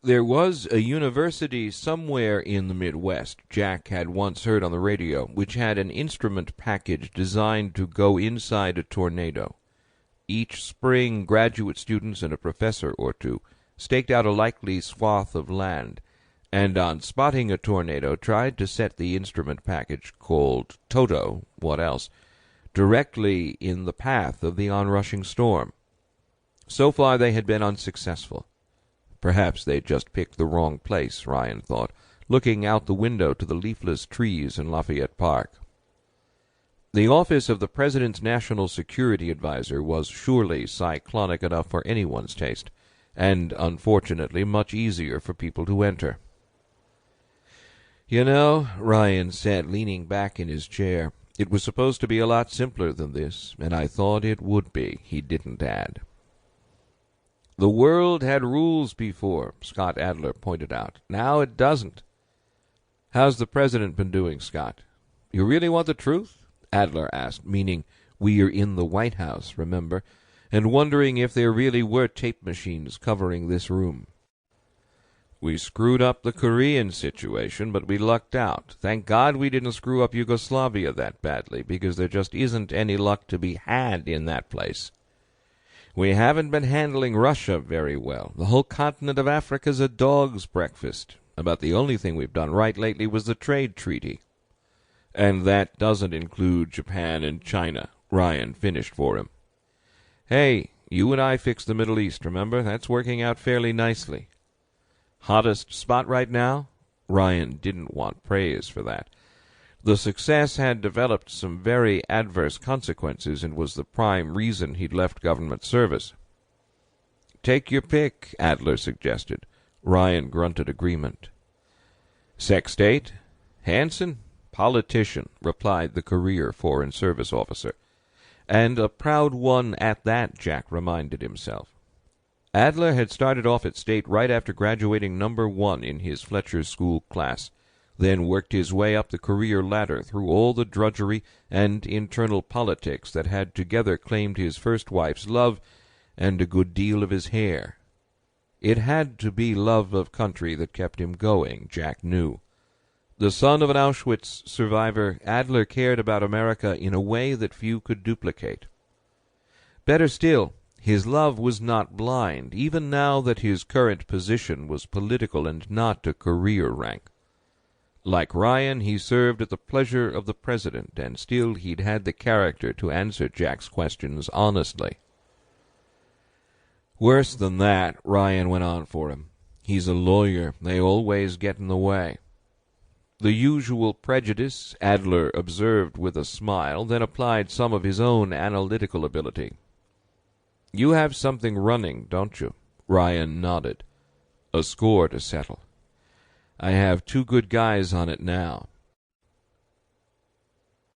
There was a university somewhere in the Midwest, Jack had once heard on the radio, which had an instrument package designed to go inside a tornado. Each spring, graduate students and a professor or two staked out a likely swath of land, and on spotting a tornado tried to set the instrument package, called Toto, what else, directly in the path of the onrushing storm. So far they had been unsuccessful. Perhaps they'd just picked the wrong place, Ryan thought, looking out the window to the leafless trees in Lafayette Park. The office of the President's National Security Advisor was surely cyclonic enough for anyone's taste, and unfortunately much easier for people to enter. "You know," Ryan said, leaning back in his chair, "it was supposed to be a lot simpler than this, and I thought it would be," he didn't add. "The world had rules before," Scott Adler pointed out. "Now it doesn't." "How's the president been doing, Scott?" "You really want the truth?" Adler asked, meaning we're in the White House, remember, and wondering if there really were tape machines covering this room. "We screwed up the Korean situation, but we lucked out. Thank God we didn't screw up Yugoslavia that badly, because there just isn't any luck to be had in that place. We haven't been handling Russia very well. The whole continent of Africa's a dog's breakfast. About the only thing we've done right lately was the trade treaty." "And that doesn't include Japan and China," Ryan finished for him. "Hey, you and I fixed the Middle East, remember? That's working out fairly nicely." "Hottest spot right now?" Ryan didn't want praise for that. The success had developed some very adverse consequences and was the prime reason he'd left government service. "Take your pick," Adler suggested. Ryan grunted agreement. "Sex state?" "Hanson?" "Politician," replied the career Foreign Service officer. And a proud one at that, Jack reminded himself. Adler had started off at state right after graduating number 1 in his Fletcher School class, then worked his way up the career ladder through all the drudgery and internal politics that had together claimed his first wife's love and a good deal of his hair. It had to be love of country that kept him going, Jack knew. The son of an Auschwitz survivor, Adler cared about America in a way that few could duplicate. Better still, his love was not blind, even now that his current position was political and not a career rank. Like Ryan, he served at the pleasure of the president, and still he'd had the character to answer Jack's questions honestly. "Worse than that," Ryan went on for him. "He's a lawyer. They always get in the way." The usual prejudice, Adler observed with a smile, then applied some of his own analytical ability. "You have something running, don't you?" Ryan nodded. "A score to settle." "I have 2 good guys on it now.